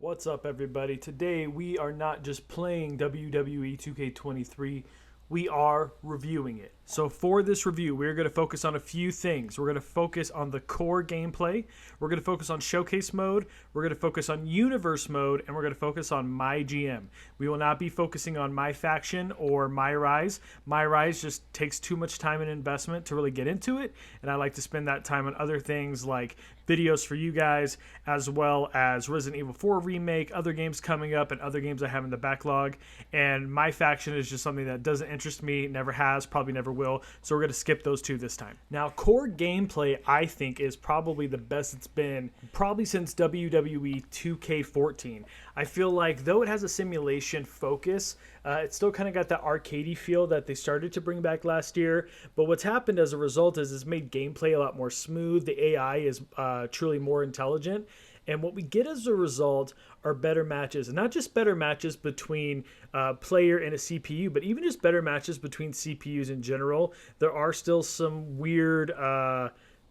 What's up, everybody? Today we are not just playing WWE 2K23, we are reviewing it. So, for this review, we're going to focus on a few things. We're going to focus on the core gameplay, we're going to focus on showcase mode, we're going to focus on universe mode, and we're going to focus on my GM. We will not be focusing on my faction or my rise. My rise just takes too much time and investment to really get into it, and I like to spend that time on other things like videos for you guys, as well as Resident Evil 4 remake, other games coming up, and other games I have in the backlog. And my faction is just something that doesn't interest me, never has, probably never will, so we're going to skip those two this time. Now, core gameplay, I think, is probably the best it's been probably since WWE 2K14. I feel like, though it has a simulation focus, it's still kind of got that arcadey feel that they started to bring back last year. But what's happened as a result is it's made gameplay a lot more smooth. The AI is truly more intelligent. And what we get as a result are better matches. And not just better matches between player and a CPU, but even just better matches between CPUs in general. There are still some weird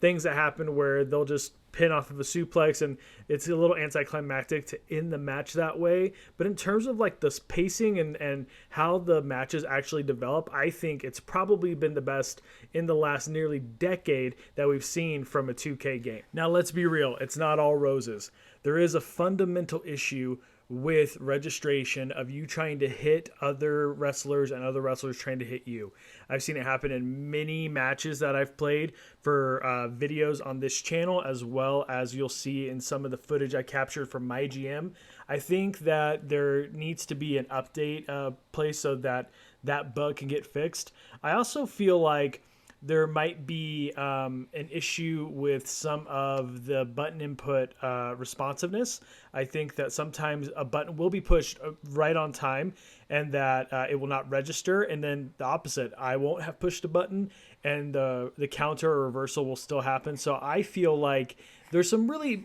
things that happen where they'll just pin off of a suplex, and it's a little anticlimactic to end the match that way. But in terms of like the pacing and how the matches actually develop, I think it's probably been the best in the last nearly decade that we've seen from a 2K game. Now, let's be real, it's not all roses. There is a fundamental issue with registration of you trying to hit other wrestlers and other wrestlers trying to hit you. I've seen it happen in many matches that I've played for videos on this channel, as well as you'll see in some of the footage I captured from my GM. I think that there needs to be an update place so that that bug can get fixed. I also feel like there might be an issue with some of the button input responsiveness. I think that sometimes a button will be pushed right on time and that it will not register. And then the opposite, I won't have pushed a button and the counter or reversal will still happen. So I feel like there's some really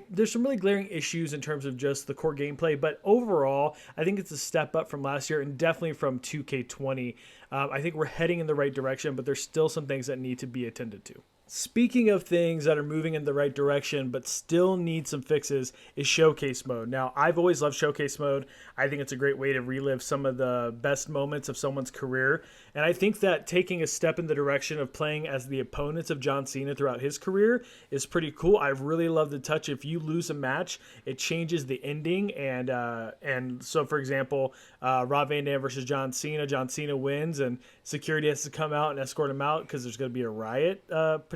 glaring issues in terms of just the core gameplay, but overall, I think it's a step up from last year and definitely from 2K20. I think we're heading in the right direction, but there's still some things that need to be attended to. Speaking of things that are moving in the right direction but still need some fixes is showcase mode. Now, I've always loved showcase mode. I think it's a great way to relive some of the best moments of someone's career. And I think that taking a step in the direction of playing as the opponents of John Cena throughout his career is pretty cool. I really love the touch. If you lose a match, it changes the ending. And so, for example, Rob Van Dam versus John Cena wins, and security has to come out and escort him out because there's going to be a riot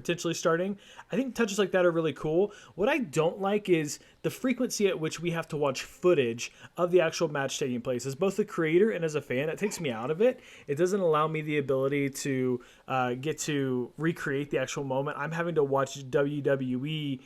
potentially starting. I think touches like that are really cool. What I don't like is the frequency at which we have to watch footage of the actual match taking place. As both a creator and as a fan, it takes me out of it. It doesn't allow me the ability to get to recreate the actual moment. I'm having to watch WWE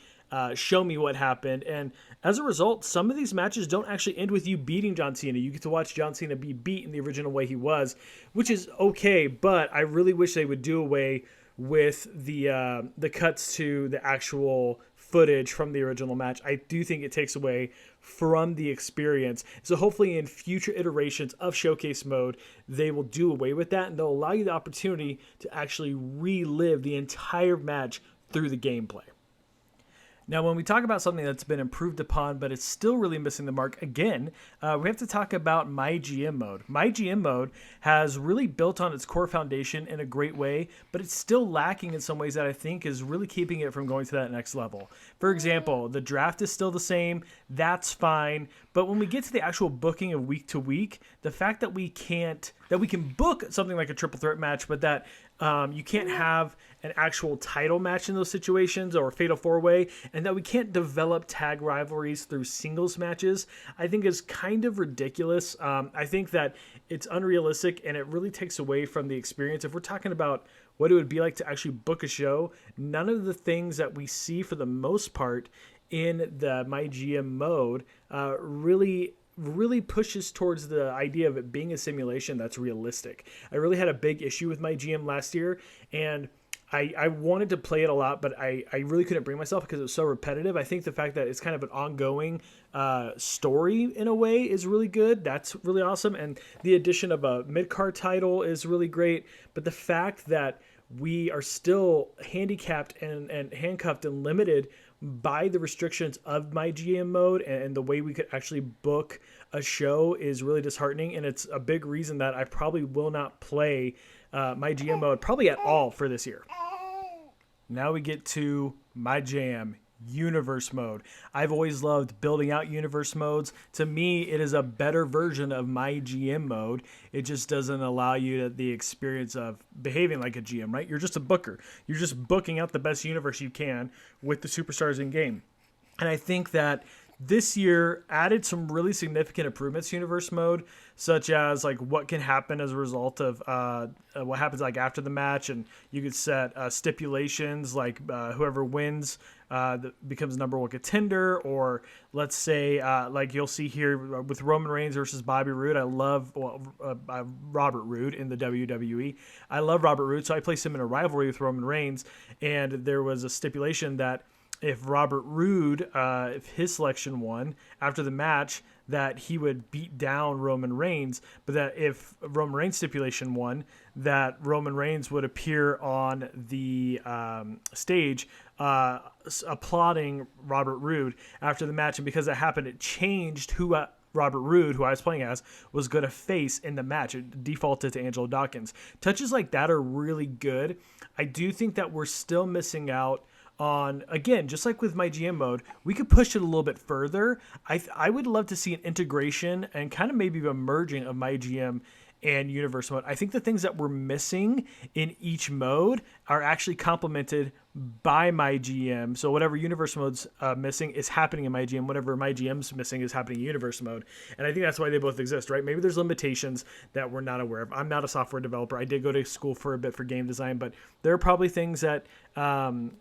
show me what happened, and as a result, some of these matches don't actually end with you beating John Cena. You get to watch John Cena be beat in the original way he was, which is okay, but I really wish they would do away with the cuts to the actual footage from the original match. I do think it takes away from the experience. So hopefully in future iterations of showcase mode, they will do away with that, and they'll allow you the opportunity to actually relive the entire match through the gameplay. Now, when we talk about something that's been improved upon, but it's still really missing the mark, again, we have to talk about My GM mode. My GM mode has really built on its core foundation in a great way, but it's still lacking in some ways that I think is really keeping it from going to that next level. For example, the draft is still the same. That's fine. But when we get to the actual booking of week to week, the fact that we can book something like a triple threat match, but that you can't have an actual title match in those situations or a fatal four-way, and that we can't develop tag rivalries through singles matches, I think is kind of ridiculous. I think that it's unrealistic, and it really takes away from the experience. If we're talking about what it would be like to actually book a show, none of the things that we see for the most part in the My GM mode really pushes towards the idea of it being a simulation that's realistic. I really had a big issue with My GM last year, and I wanted to play it a lot, but I really couldn't bring myself because it was so repetitive. I think the fact that it's kind of an ongoing story in a way is really good. That's really awesome. And the addition of a mid-card title is really great. But the fact that we are still handicapped and handcuffed and limited by the restrictions of my GM mode and the way we could actually book a show is really disheartening. And it's a big reason that I probably will not play my GM mode probably at all for this year. Now we get to my jam, universe mode. I've always loved building out universe modes. To me, it is a better version of my GM mode. It just doesn't allow you the experience of behaving like a GM, right? You're just a booker. You're just booking out the best universe you can with the superstars in game. And I think that this year added some really significant improvements to universe mode, such as like what can happen as a result of what happens like after the match, and you could set stipulations like whoever wins becomes number one contender, or let's say like you'll see here with Roman Reigns versus Bobby Roode. I love Robert Roode in the WWE. I love Robert Roode, so I placed him in a rivalry with Roman Reigns, and there was a stipulation that if Robert Roode, if his selection won after the match, that he would beat down Roman Reigns, but that if Roman Reigns stipulation won, that Roman Reigns would appear on the stage applauding Robert Roode after the match. And because that happened, it changed who Robert Roode, who I was playing as, was going to face in the match. It defaulted to Angelo Dawkins. Touches like that are really good. I do think that we're still missing out on, again, just like with my GM mode, we could push it a little bit further. I would love to see an integration and kind of maybe a merging of my GM and universe mode. I think the things that we're missing in each mode are actually complemented by my GM. So whatever universe mode's missing is happening in my GM. Whatever my GM's missing is happening in universe mode. And I think that's why they both exist, right? Maybe there's limitations that we're not aware of. I'm not a software developer. I did go to school for a bit for game design, but there are probably things that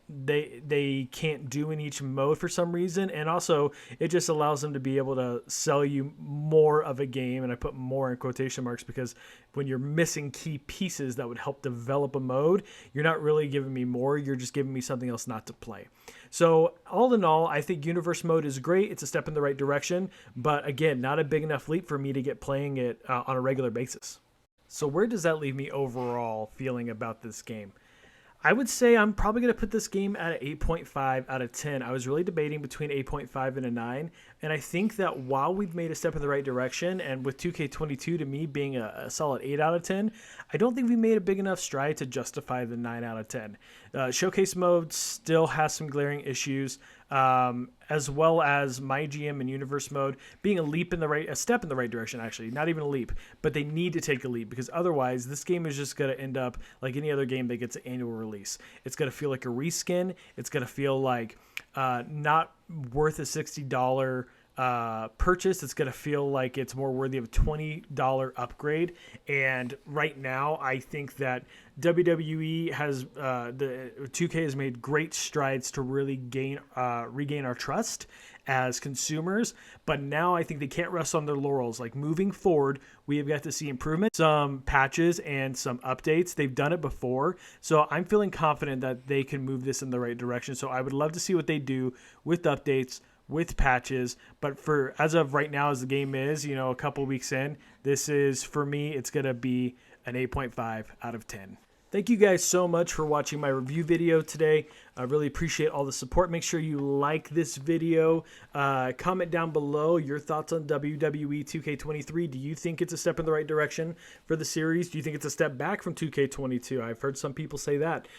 they can't do in each mode for some reason. And also it just allows them to be able to sell you more of a game. And I put more in quotation marks because when you're missing key pieces that would help develop a mode, you're not really giving me more. You're just giving me something else not to play. So all in all, I think universe mode is great. It's a step in the right direction, but again, not a big enough leap for me to get playing it on a regular basis. So where does that leave me overall feeling about this game? I would say I'm probably going to put this game at an 8.5 out of 10. I was really debating between 8.5 and a 9. And I think that while we've made a step in the right direction, and with 2K22 to me being a solid 8 out of 10, I don't think we made a big enough stride to justify the 9 out of 10. Showcase mode still has some glaring issues, as well as my GM and universe mode being a step in the right direction, actually, not even a leap, but they need to take a leap because otherwise this game is just going to end up like any other game that gets an annual release. It's going to feel like a reskin. It's going to feel like not worth a $60 purchase. It's going to feel like it's more worthy of a $20 upgrade. And right now, I think that WWE has the 2K has made great strides to really regain our trust as consumers, but now I think they can't rest on their laurels. Like moving forward, we have got to see improvements, some patches and some updates. They've done it before, so I'm feeling confident that they can move this in the right direction. So I would love to see what they do with updates, with patches, but for as of right now, as the game is, a couple weeks in, this is, for me, it's going to be an 8.5 out of 10. Thank you guys so much for watching my review video today. I really appreciate all the support. Make sure you like this video. Comment down below your thoughts on WWE 2K23. Do you think it's a step in the right direction for the series? Do you think it's a step back from 2K22? I've heard some people say that.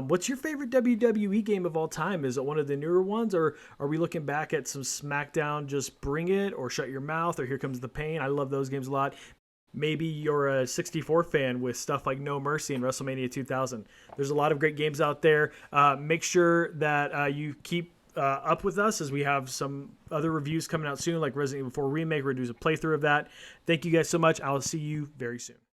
What's your favorite WWE game of all time? Is it one of the newer ones, or are we looking back at some SmackDown, Just Bring It, or Shut Your Mouth, or Here Comes the Pain? I love those games a lot. Maybe you're a 64 fan with stuff like No Mercy and WrestleMania 2000. There's a lot of great games out there. Make sure that you keep up with us as we have some other reviews coming out soon, like Resident Evil 4 Remake. We're going to do a playthrough of that. Thank you guys so much. I'll see you very soon.